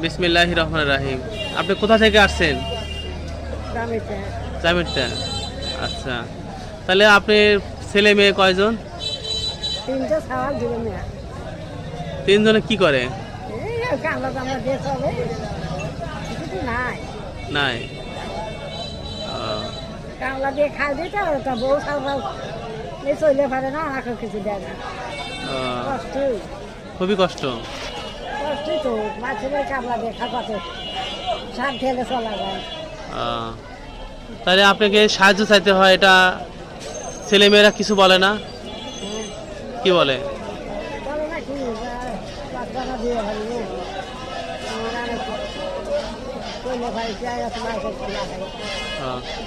বিসমিল্লাহির রহমানির রহিম। আপনি কোথা থেকে আসছেন? জামিরটা। আচ্ছা, তাহলে আপনার ছেলে মেয়ে কয়জন? তিনজনে কি করে? নাই। কামলা দিয়ে খাই দিতে ওটা বউ সাল চলে পারে না, আমাকে কিছু দেয় না। কষ্ট, খুবই কষ্ট। কষ্টই তো মাছের কামলা দিয়ে খাওয়াতে সার ঠেলে চলা যায়। তাহলে আপনাকে সাহায্য চাইতে হয়, এটা ছেলেমেয়েরা কিছু বলে না? কি বলে? বলে না কি বাচ্চারা দিয়ে ভালো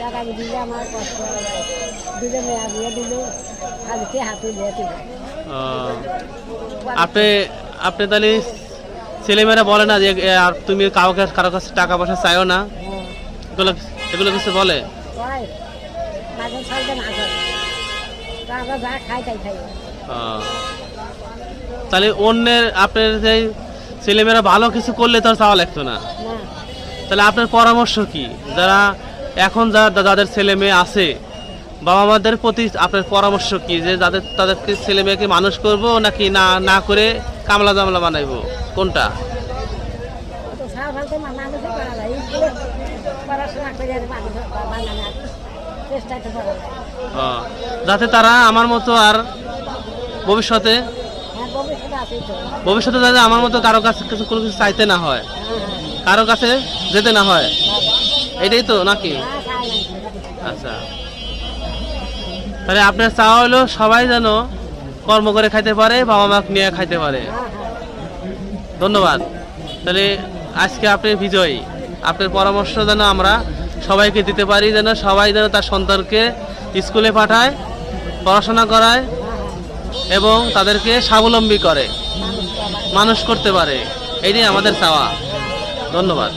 দাদা দিলে আমার কষ্ট দিলে মেয়া দিয়ে দিল হাতে হাতে দিয়ে দিল। আপনি আপনি তাহলে ছেলেমেয়েরা বলে না যে আর তুমি কারো কাছে টাকা পয়সা চাইও না? এগুলো এগুলো কিছু বলে? তাহলে অন্যের আপনার যে ছেলেমেয়েরা ভালো কিছু করলে তো আর চাওয়া লাগতো না। তাহলে আপনার পরামর্শ কি, যারা এখন যাদের ছেলে মেয়ে আছে, বাবা মাদের প্রতি আপনার পরামর্শ কি, যে তাদেরকে ছেলে মেয়েকে মানুষ করবো নাকি না করে কামলা জামলা বানাইবো, কোনটা? যাতে তারা আমার মতো আর ভবিষ্যতে যাতে আমার মতো কারো কাছে কোনো কিছু চাইতে না হয়, কারো কাছে যেতে না হয়, এটাই তো নাকি? আচ্ছা, তাহলে আপনার চাওয়া হলো সবাই যেন কর্ম করে খাইতে পারে, বাবা মা নিয়ে খাইতে পারে। ধন্যবাদ। তাহলে আজকে আপনি বিজয়ী, আপনার পরামর্শ যেন আমরা সবাইকে দিতে পারি, যেন সবাই যেন তার সন্তানকে স্কুলে পাঠায়, পড়াশোনা করায় এবং তাদেরকে স্বাবলম্বী করে, মানুষ করতে পারে, এটাই আমাদের চাওয়া। ধন্যবাদ।